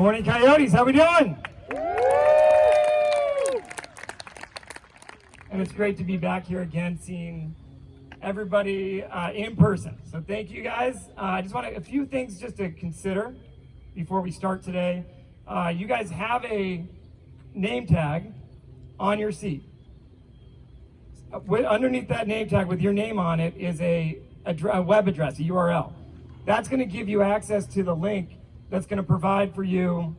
Morning Coyotes, how we doing? And it's great to be back here again, seeing everybody in person. So thank you guys. I just want a few things just to consider before we start today. You guys have a name tag on your seat. Underneath that name tag with your name on it is a web address, a URL. That's going to give you access to the link that's going to provide for you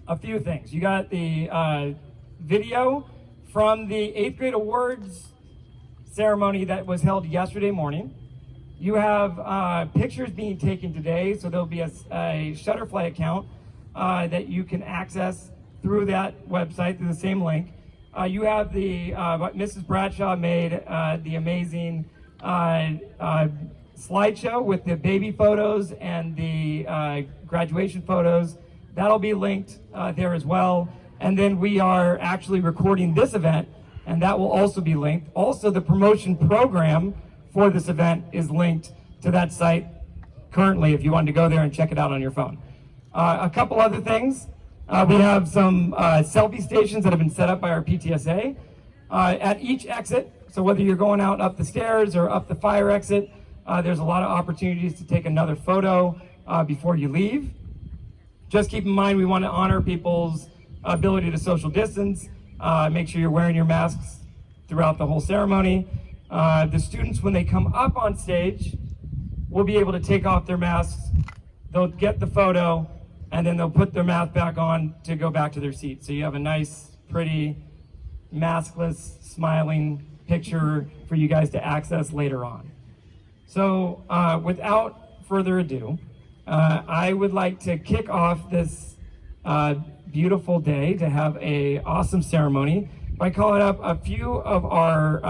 a few things. You got the video from the 8th grade awards ceremony that was held yesterday morning. You have pictures being taken today, so there'll be a Shutterfly account that you can access through that website, through the same link. You have the, what Mrs. Bradshaw made, the amazing slideshow with the baby photos and the graduation photos. That'll be linked there as well. And then we are actually recording this event, and that will also be linked. Also, the promotion program for this event is linked to that site currently if you wanted to go there and check it out on your phone. A couple other things. We have some selfie stations that have been set up by our PTSA at each exit. So whether you're going out up the stairs or up the fire exit, there's a lot of opportunities to take another photo before you leave. Just keep in mind, we want to honor people's ability to social distance. Make sure you're wearing your masks throughout the whole ceremony. The students, when they come up on stage, will be able to take off their masks. They'll get the photo, and then they'll put their mask back on to go back to their seat. So you have a nice, pretty, maskless, smiling picture for you guys to access later on. So without further ado, I would like to kick off this beautiful day to have a awesome ceremony by calling up a few of our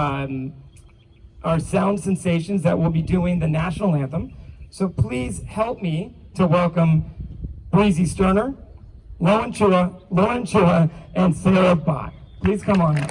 sound sensations that will be doing the national anthem. So please help me to welcome Breezy Sterner, Lauren Chua, and Sarah Bott. Please come on up.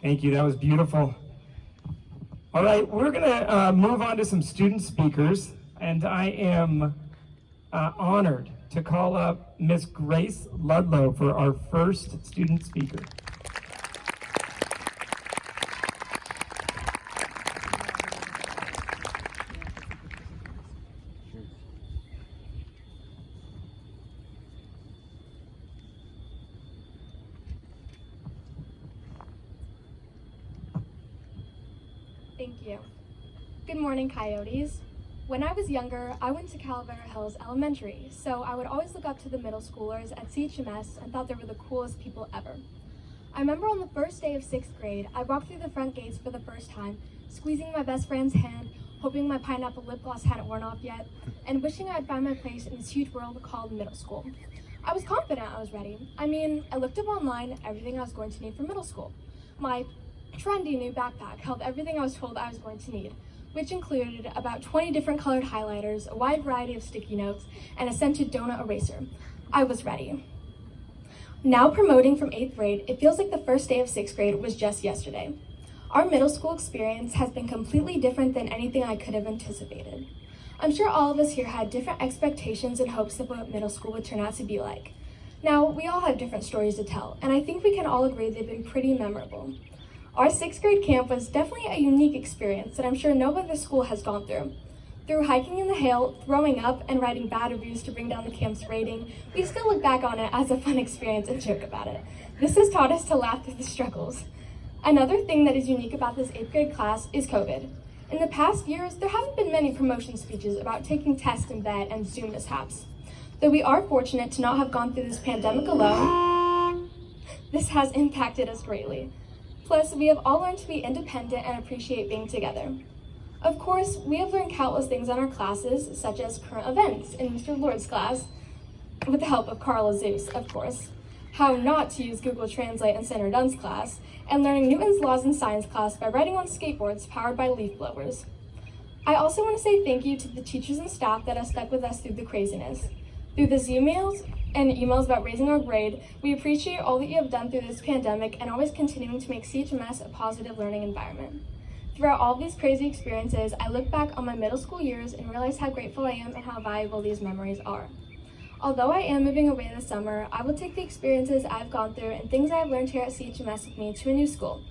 Thank you, that was beautiful. All right, we're gonna move on to some student speakers, and I am honored to call up Miss Grace Ludlow for our first student speaker. Thank you. Good morning, Coyotes. When I was younger, I went to Calavera Hills Elementary, so I would always look up to the middle schoolers at CHMS and thought they were the coolest people ever. I remember on the first day of 6th grade, I walked through the front gates for the first time, squeezing my best friend's hand, hoping my pineapple lip gloss hadn't worn off yet, and wishing I had found my place in this huge world called middle school. I was confident I was ready. I mean, I looked up online everything I was going to need for middle school. My trendy new backpack held everything I was told I was going to need, which included about 20 different colored highlighters, a wide variety of sticky notes, and a scented donut eraser. I was ready. Now promoting from 8th grade, it feels like the first day of 6th grade was just yesterday. Our middle school experience has been completely different than anything I could have anticipated. I'm sure all of us here had different expectations and hopes of what middle school would turn out to be like. Now, we all have different stories to tell, and I think we can all agree they've been pretty memorable. Our 6th grade camp was definitely a unique experience that I'm sure no other school has gone through. Through hiking in the hail, throwing up, and writing bad reviews to bring down the camp's rating, we still look back on it as a fun experience and joke about it. This has taught us to laugh through the struggles. Another thing that is unique about this 8th grade class is COVID. In the past years, there haven't been many promotion speeches about taking tests in bed and Zoom mishaps. Though we are fortunate to not have gone through this pandemic alone, this has impacted us greatly. Plus, we have all learned to be independent and appreciate being together. Of course, we have learned countless things on our classes, such as current events in Mr. Lord's class, with the help of Carla Zeus, of course, how not to use Google Translate in Senator Dunn's class, and learning Newton's laws in science class by riding on skateboards powered by leaf blowers. I also want to say thank you to the teachers and staff that have stuck with us through the craziness. Through the Zoom mails and emails about raising our grade, we appreciate all that you have done through this pandemic and always continuing to make CHMS a positive learning environment. Throughout all these crazy experiences, I look back on my middle school years and realize how grateful I am and how valuable these memories are. Although I am moving away this summer, I will take the experiences I've gone through and things I have learned here at CHMS with me to a new school.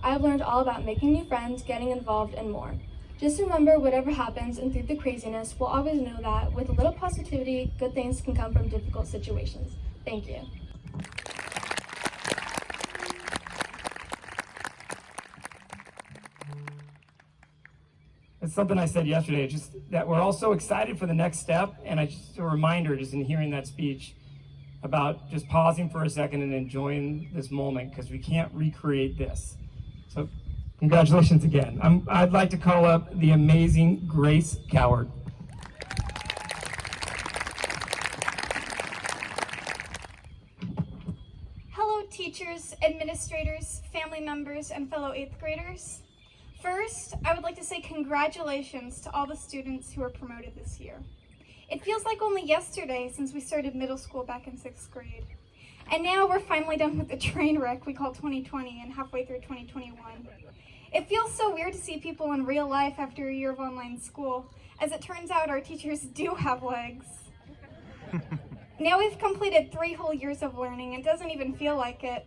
I have learned all about making new friends, getting involved, and more. Just remember, whatever happens and through the craziness, we'll always know that with a little positivity, good things can come from difficult situations. Thank you. It's something I said yesterday, just that we're all so excited for the next step, and just a reminder, just in hearing that speech, about just pausing for a second and enjoying this moment, because we can't recreate this. So, congratulations again. I'd like to call up the amazing Grace Coward. Hello, teachers, administrators, family members, and fellow 8th graders. First, I would like to say congratulations to all the students who were promoted this year. It feels like only yesterday since we started middle school back in 6th grade. And now we're finally done with the train wreck we call 2020 and halfway through 2021. It feels so weird to see people in real life after a year of online school. As it turns out, our teachers do have legs. Now we've completed 3 whole years of learning. It doesn't even feel like it.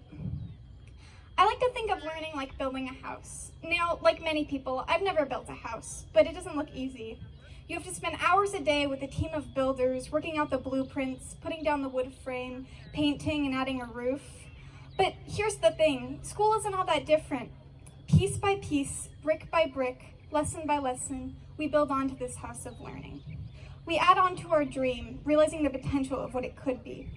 I like to think of learning like building a house. Now, like many people, I've never built a house, but it doesn't look easy. You have to spend hours a day with a team of builders, working out the blueprints, putting down the wood frame, painting, and adding a roof. But here's the thing, school isn't all that different. Piece by piece, brick by brick, lesson by lesson, we build onto this house of learning. We add on to our dream, realizing the potential of what it could be.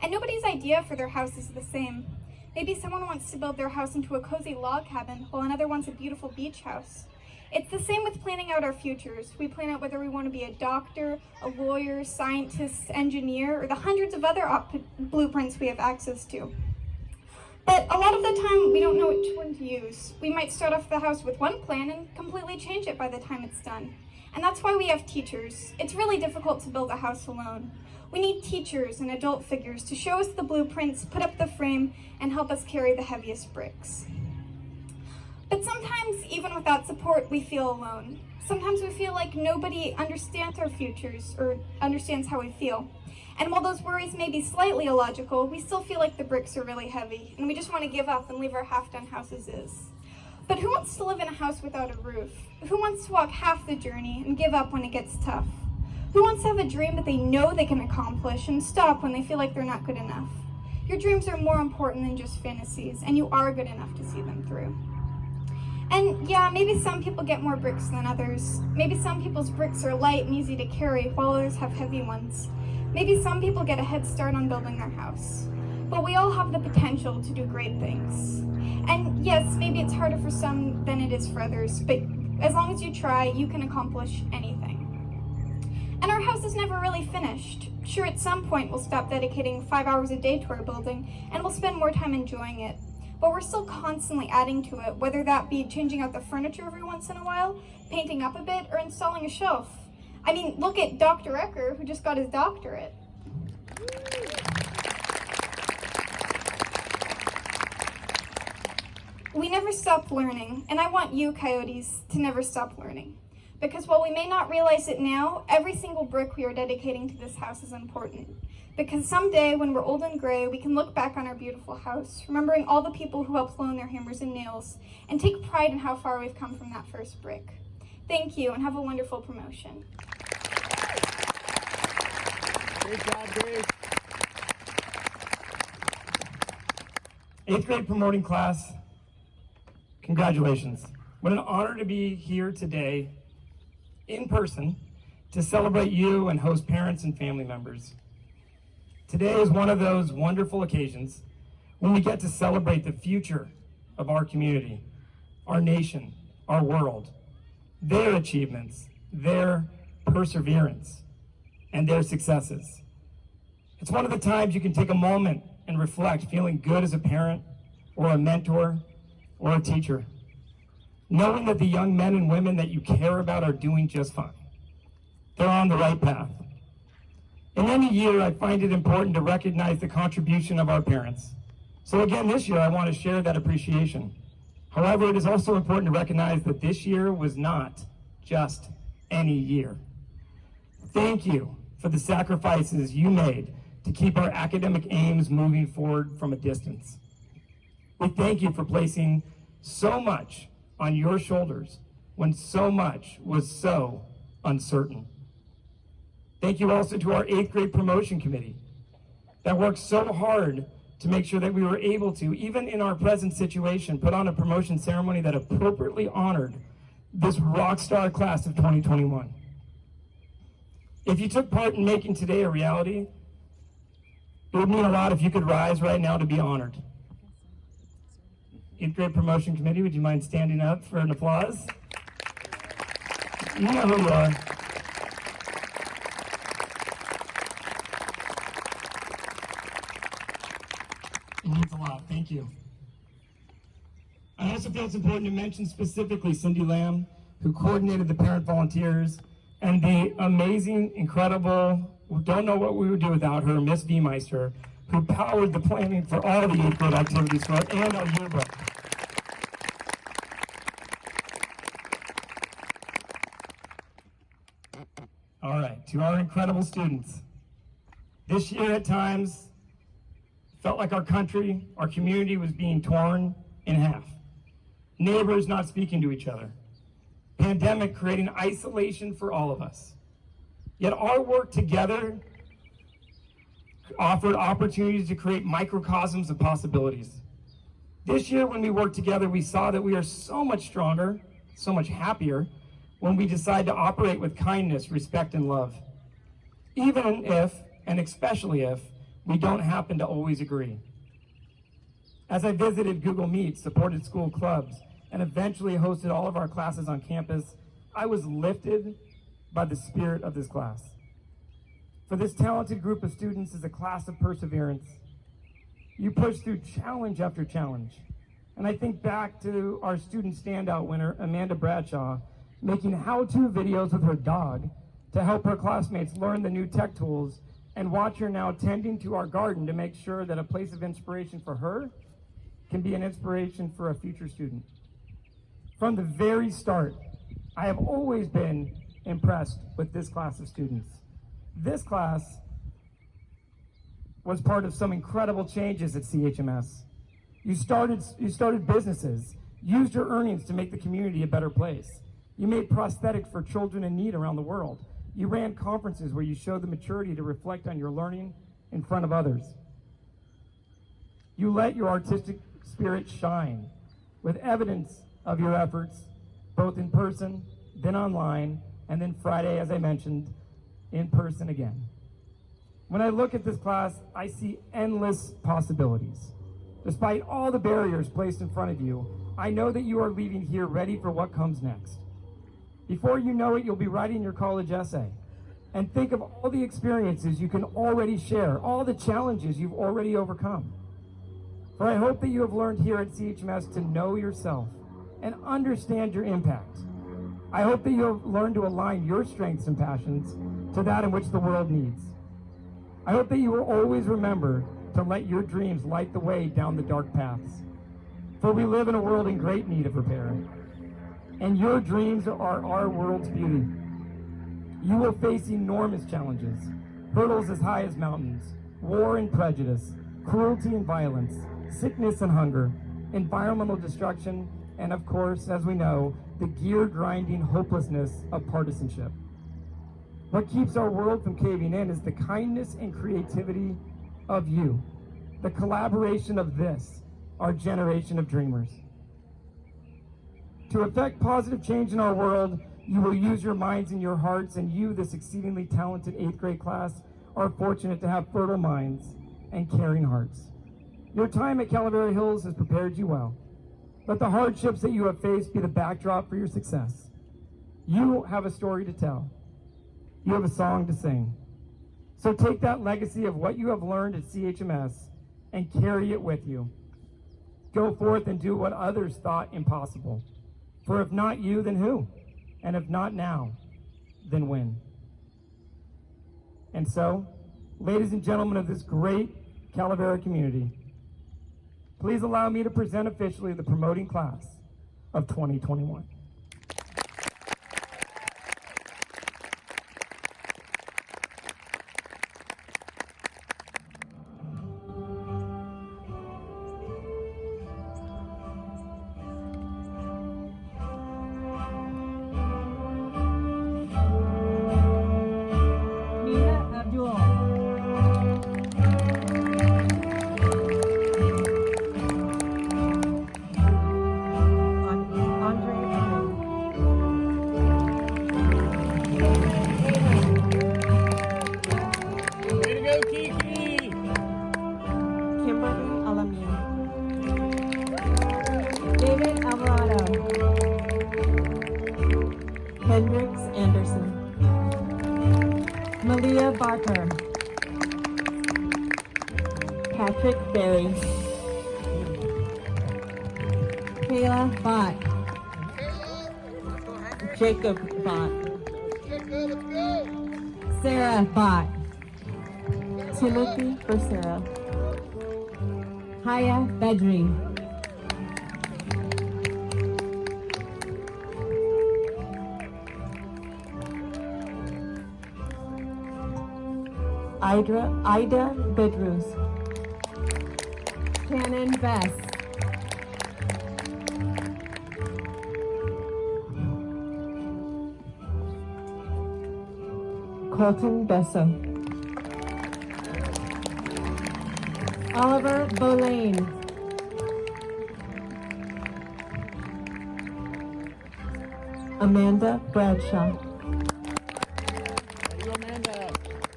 And nobody's idea for their house is the same. Maybe someone wants to build their house into a cozy log cabin, while another wants a beautiful beach house. It's the same with planning out our futures. We plan out whether we want to be a doctor, a lawyer, scientist, engineer, or the hundreds of other blueprints we have access to. But a lot of the time, we don't know which one to use. We might start off the house with one plan and completely change it by the time it's done. And that's why we have teachers. It's really difficult to build a house alone. We need teachers and adult figures to show us the blueprints, put up the frame, and help us carry the heaviest bricks. But sometimes, even without support, we feel alone. Sometimes we feel like nobody understands our futures or understands how we feel. And while those worries may be slightly illogical, we still feel like the bricks are really heavy, and we just want to give up and leave our half-done house as is. But who wants to live in a house without a roof? Who wants to walk half the journey and give up when it gets tough? Who wants to have a dream that they know they can accomplish and stop when they feel like they're not good enough? Your dreams are more important than just fantasies, and you are good enough to see them through. And yeah, maybe some people get more bricks than others. Maybe some people's bricks are light and easy to carry, while others have heavy ones. Maybe some people get a head start on building their house. But we all have the potential to do great things. And yes, maybe it's harder for some than it is for others, but as long as you try, you can accomplish anything. And our house is never really finished. Sure, at some point we'll stop dedicating 5 hours a day to our building, and we'll spend more time enjoying it. But we're still constantly adding to it, whether that be changing out the furniture every once in a while, painting up a bit, or installing a shelf. I mean, look at Dr. Ecker, who just got his doctorate. We never stop learning, and I want you, Coyotes, to never stop learning. Because while we may not realize it now, every single brick we are dedicating to this house is important. Because someday, when we're old and gray, we can look back on our beautiful house, remembering all the people who helped loan their hammers and nails, and take pride in how far we've come from that first brick. Thank you, and have a wonderful promotion. Great job, Grace. 8th grade promoting class, congratulations. What an honor to be here today in person to celebrate you and host parents and family members. Today is one of those wonderful occasions when we get to celebrate the future of our community, our nation, our world, their achievements, their perseverance, and their successes. It's one of the times you can take a moment and reflect, feeling good as a parent or a mentor or a teacher, knowing that the young men and women that you care about are doing just fine. They're on the right path. In any year, I find it important to recognize the contribution of our parents. So again, this year, I want to share that appreciation. However, it is also important to recognize that this year was not just any year. Thank you for the sacrifices you made to keep our academic aims moving forward from a distance. We thank you for placing so much on your shoulders when so much was so uncertain. Thank you also to our 8th grade promotion committee that worked so hard to make sure that we were able to, even in our present situation, put on a promotion ceremony that appropriately honored this rock star class of 2021. If you took part in making today a reality, it would mean a lot if you could rise right now to be honored. 8th grade promotion committee, would you mind standing up for an applause? You know who you are. It means a lot. Thank you. I also feel it's important to mention specifically Cindy Lamb, who coordinated the parent volunteers, and the amazing, incredible, don't know what we would do without her, Miss V. Meister, who powered the planning for all the 8th grade activities for us and our yearbook. All right, to our incredible students. This year at times felt like our country, our community was being torn in half. Neighbors not speaking to each other. Pandemic creating isolation for all of us. Yet our work together offered opportunities to create microcosms of possibilities. This year when we worked together, we saw that we are so much stronger, so much happier when we decide to operate with kindness, respect, and love. Even if, and especially if, we don't happen to always agree. As I visited Google Meet, supported school clubs, and eventually hosted all of our classes on campus, I was lifted by the spirit of this class. For this talented group of students is a class of perseverance. You push through challenge after challenge. And I think back to our student standout winner, Amanda Bradshaw, making how-to videos with her dog to help her classmates learn the new tech tools, and watch her now tending to our garden to make sure that a place of inspiration for her can be an inspiration for a future student. From the very start, I have always been impressed with this class of students. This class was part of some incredible changes at CHMS. You started businesses, used your earnings to make the community a better place. You made prosthetics for children in need around the world. You ran conferences where you showed the maturity to reflect on your learning in front of others. You let your artistic spirit shine with evidence of your efforts, both in person, then online, and then Friday, as I mentioned, in person again. When I look at this class, I see endless possibilities. Despite all the barriers placed in front of you, I know that you are leaving here ready for what comes next. Before you know it, you'll be writing your college essay. And think of all the experiences you can already share, all the challenges you've already overcome. For I hope that you have learned here at CHMS to know yourself and understand your impact. I hope that you have learned to align your strengths and passions to that in which the world needs. I hope that you will always remember to let your dreams light the way down the dark paths. For we live in a world in great need of repair. And your dreams are our world's beauty. You will face enormous challenges, hurdles as high as mountains, war and prejudice, cruelty and violence, sickness and hunger, environmental destruction, and of course, as we know, the gear-grinding hopelessness of partisanship. What keeps our world from caving in is the kindness and creativity of you, the collaboration of this, our generation of dreamers. To effect positive change in our world, you will use your minds and your hearts, and you, this exceedingly talented 8th grade class, are fortunate to have fertile minds and caring hearts. Your time at Calavera Hills has prepared you well. Let the hardships that you have faced be the backdrop for your success. You have a story to tell. You have a song to sing. So take that legacy of what you have learned at CHMS and carry it with you. Go forth and do what others thought impossible. For if not you, then who? And if not now, then when? And so, ladies and gentlemen of this great Calavera community, please allow me to present officially the promoting class of 2021. Hendrix Anderson, Malia Barker, Patrick Berry, Kayla Bott, Jacob Bott, Sarah Bott, Timothy Becerra, Haya Bedri, Ida Bedrus, Shannon Bess, Colton Besso, Oliver Boulain, Amanda Bradshaw,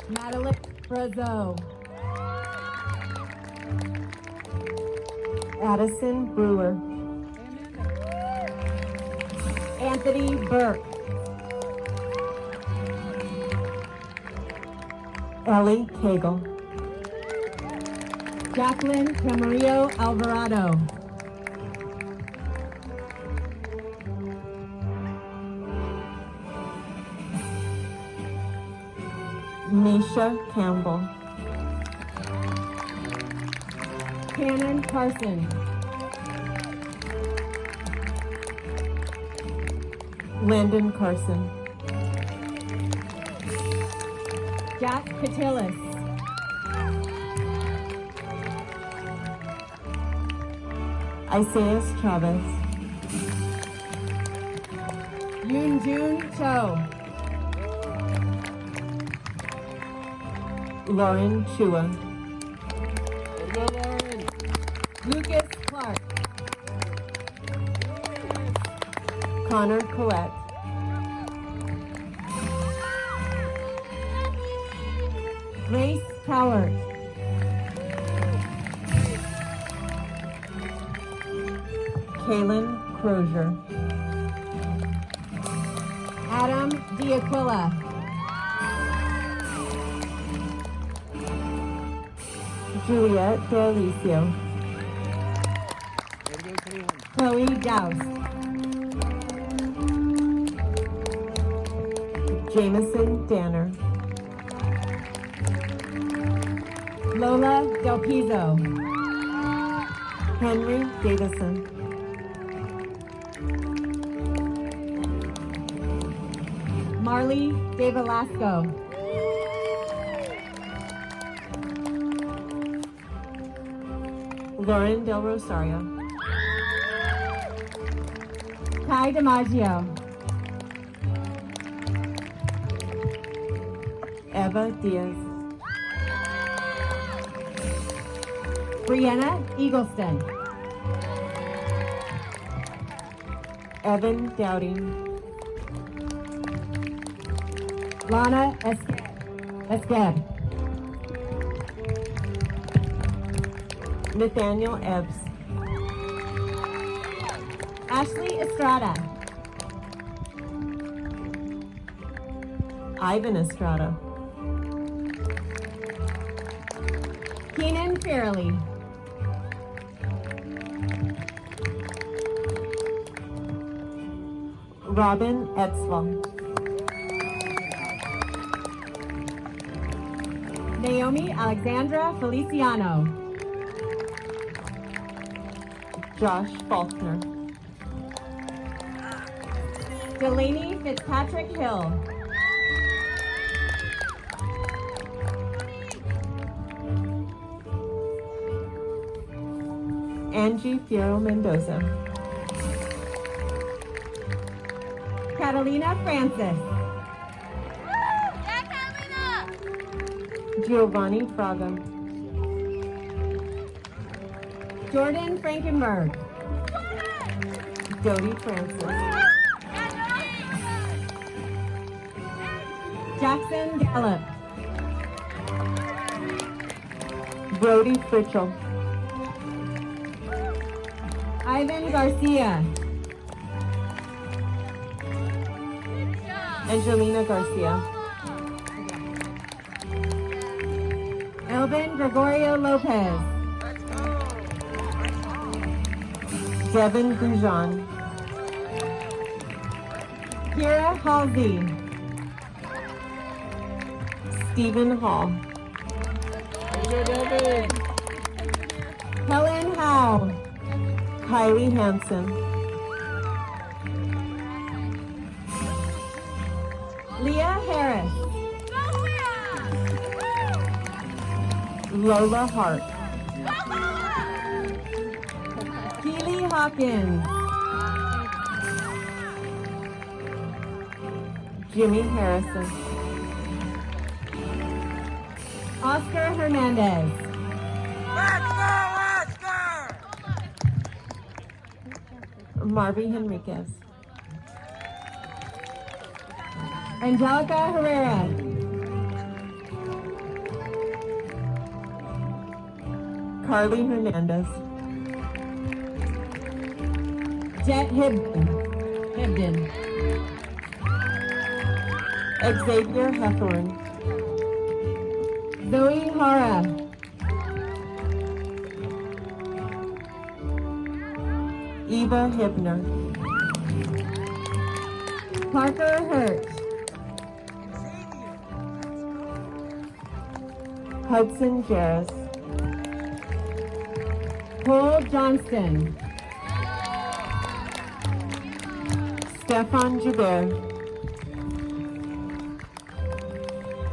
Madeline Brazo, Addison Brewer, Anthony Burke, Ellie Cagle, Jacqueline Camarillo Alvarado, Nisha Campbell, Cannon Carson, Landon Carson, Jack Catilis, Isaias Chavez, Yoon Jun Cho, Lauren Chua, Lucas Clark, Connor Collette, Grace Tower, Kaylin Crozier, Adam D'Aquila, Juliet D'Alicio, Chloe Douse, Jameson Danner, Lola Del Piso, Henry Davison. Marley De Velasco. Lauren Del Rosario. Kai DiMaggio. Eva Diaz. Brianna Eagleston. Evan Dowding. Lana Esqueb. Nathaniel Ebbs. Ashley Estrada. Ivan Estrada. Keenan Fairley. Robin Etzval. Naomi Alexandra Feliciano. Josh Faulkner. Delaney Fitzpatrick Hill. Angie Fierro Mendoza. Catalina Francis. Giovanni Fraga. Jordan Frankenberg. Dodie Francis. Jackson Gallup. Brody Fritchell. Ivan Garcia. Angelina Garcia. Elvin Gregorio Lopez. Devin Gujan. Kira Halsey. Stephen Hall. Helen Howe. Kylie Hansen. Leah Harris. Lola Hart. Keely Hawkins. Jimmy Harrison. Oscar Hernandez. Marvy Henriquez. Angelica Herrera. Carly Hernandez. Jet Hibden. Xavier Heffern. Zoe Hara. Eva Hibner. Parker Hurt. Hudson Jarris. Cole Johnston. Stefan Joubert.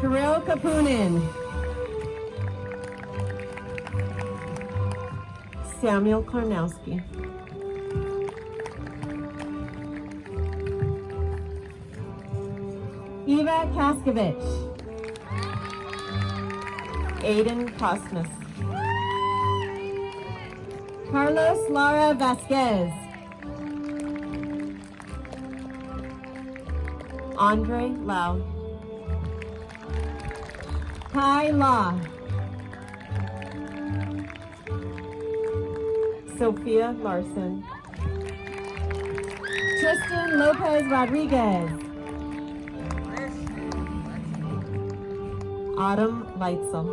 Kirill Kapunin. Samuel Karnowski. Eva Kaskovich. Aiden Cosmas. Carlos Lara Vasquez. Andre Lau. Kai Law. Sophia Larson. Tristan Lopez Rodriguez. Autumn Leitzel.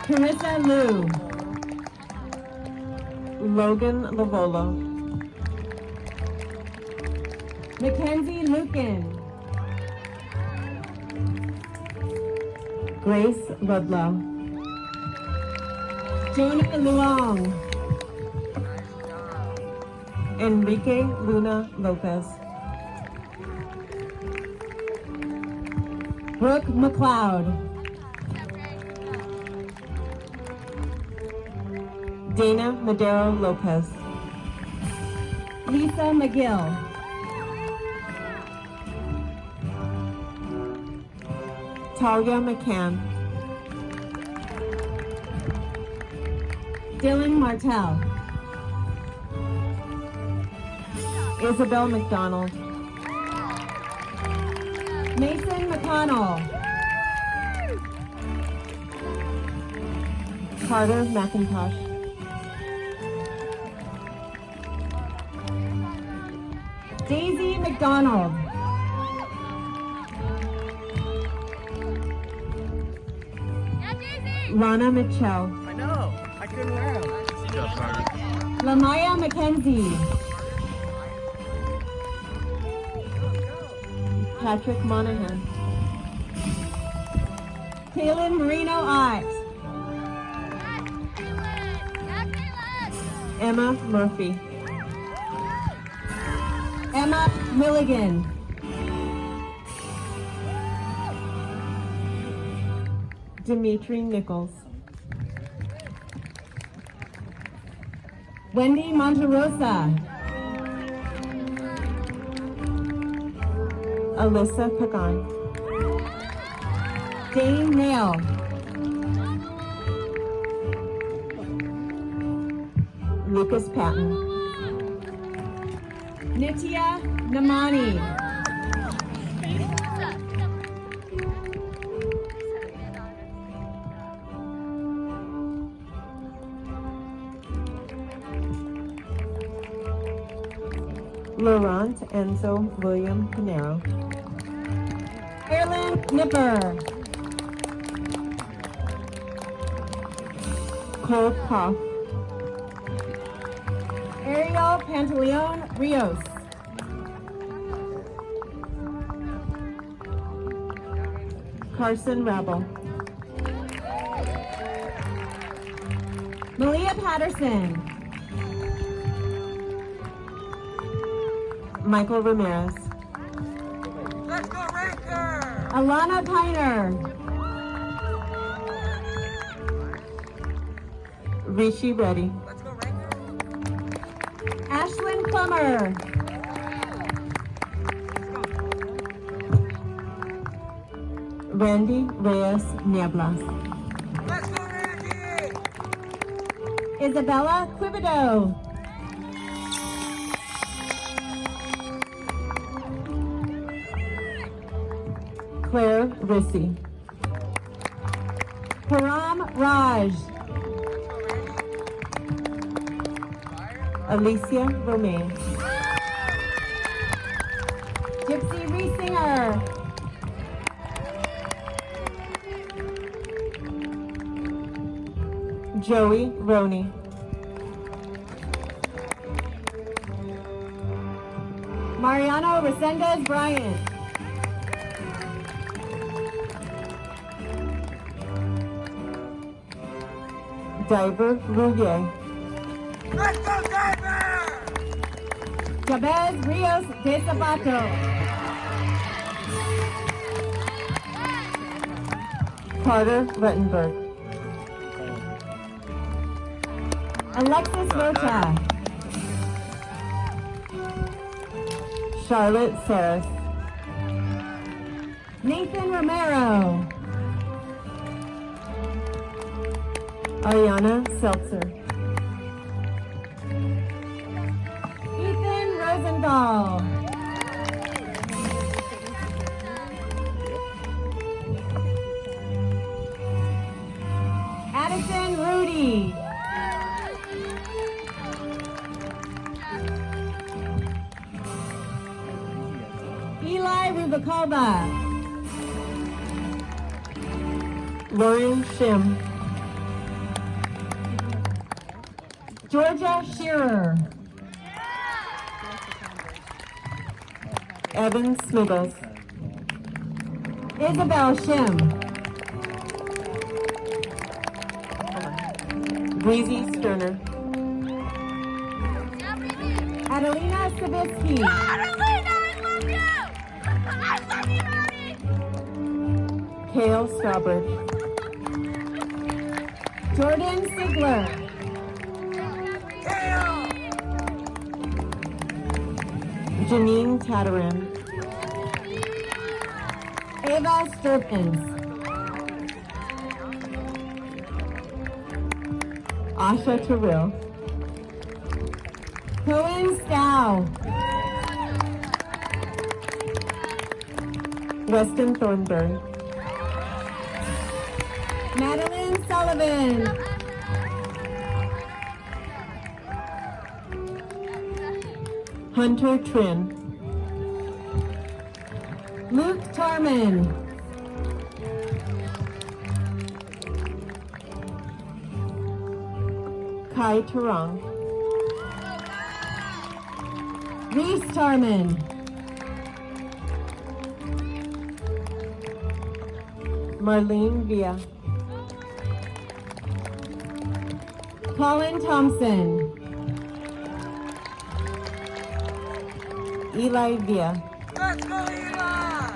Carissa Liu. Logan Lavolo. Mackenzie Lucan. Grace Ludlow. Jonah Luong. Enrique Luna Lopez. Brooke McLeod. Dana Madero Lopez. Lisa McGill. Talia McCann. Dylan Martell. Isabel McDonald. Mason McConnell. Carter McIntosh. Daisy McDonald. Lana Mitchell. I know. I couldn't wear them. Good job, Carter. Lamaya McKenzie. Patrick Monahan. Kaylin Marino Ott. Emma Murphy. Emma Milligan. Dimitri Nichols. Wendy Monterosa. Alyssa Pagan. Dane Nail. Lucas Patton. Nitya Namani. Laurent Enzo William Pinero. Erlen Nipper. Cole Koff. Ariel Pantaleon Rios. Carson Rabel. Malia Patterson. Michael Ramirez. Let's go, Ranger! Alana Piner. Rishi Reddy. Let's go, Ranger! Ashlyn Plummer. Randy Reyes Nieblas. Let's go, Randy! Isabella Quibido. Claire Rissy. Param Raj. Alicia Romain. Gypsy Reesinger. Joey Roney. Mariano Resendez Bryant. Diver Rouillet. Let's go, Diver! Jabez Rios de Sabato. Carter Rettenberg. Alexis Rocha. Charlotte Saris. Nathan Romero. Ariana Seltzer. Ethan Rosendahl. Addison Rudy. Eli Rubicalba. Lauren Shim. Georgia Shearer. Evan Smithers. Isabel Shim. Breezy Sterner. Adelina Savitsky. Adelina, I love you! I love you, Maddie! Kale Strawbridge. Jordan Sigler. Kale! Janine Tatarin. Ava Sturpins. Asha Terrell. Cohen Stow. Weston Thornburg. Madeline Sullivan. Hunter Trin. Luke Tarman. Kai Tarong. Reese Tarman. Marlene Villa. Colin Thompson. Eli Villa. Let's go, Eli!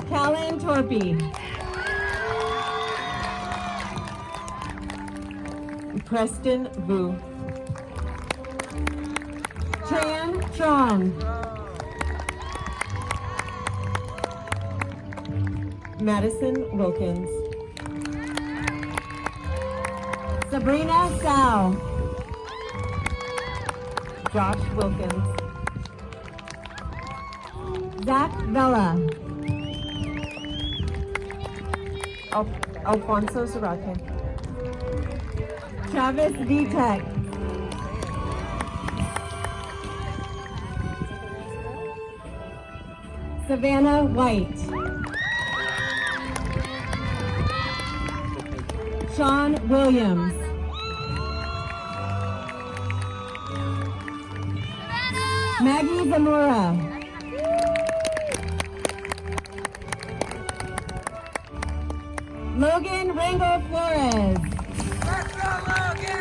Callan Torpy. Preston Vu. Tran Tron. Madison Wilkins. Sabrina Sao. Josh Wilkins. Zach Vela. Alfonso Zarate. Travis Vitek. Savannah White. Sean Williams. Maggie Zamora. Logan Rango Flores. Let's go, Logan!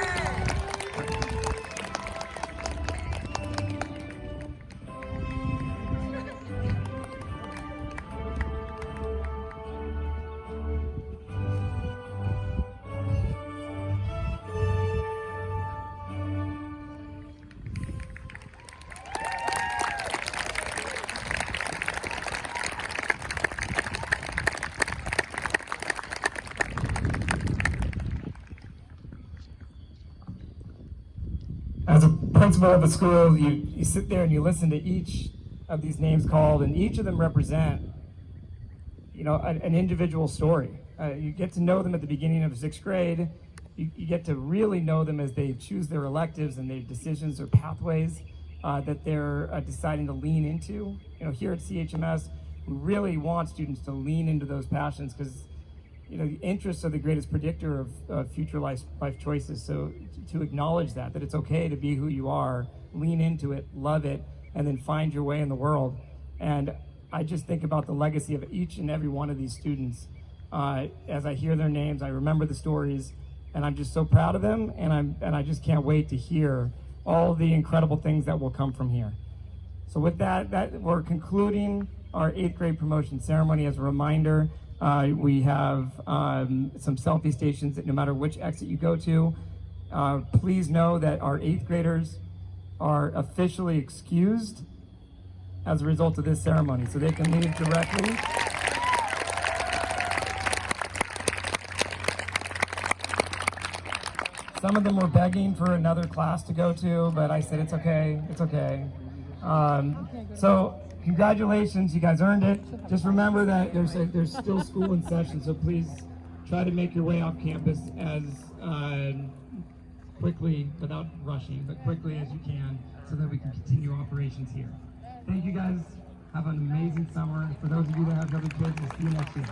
As a principal of the school, you sit there and you listen to each of these names called, and each of them represent, an individual story. You get to know them at the beginning of sixth grade. You get to really know them as they choose their electives and their decisions or pathways that they're deciding to lean into. Here at CHMS, we really want students to lean into those passions because the interests are the greatest predictor of future life choices. So to acknowledge that it's okay to be who you are, lean into it, love it, and then find your way in the world. And I just think about the legacy of each and every one of these students. As I hear their names, I remember the stories, and I'm just so proud of them, and I just can't wait to hear all the incredible things that will come from here. So with that we're concluding our 8th grade promotion ceremony. As a reminder, we have some selfie stations that no matter which exit you go to, please know that our 8th graders are officially excused as a result of this ceremony, so they can leave directly. Some of them were begging for another class to go to, but I said, it's okay, it's okay. So congratulations, you guys earned it. Just remember that there's still school in session, so please try to make your way off campus as quickly, without rushing, but quickly as you can so that we can continue operations here. Thank you guys. Have an amazing summer. For those of you that have other kids, we'll see you next year.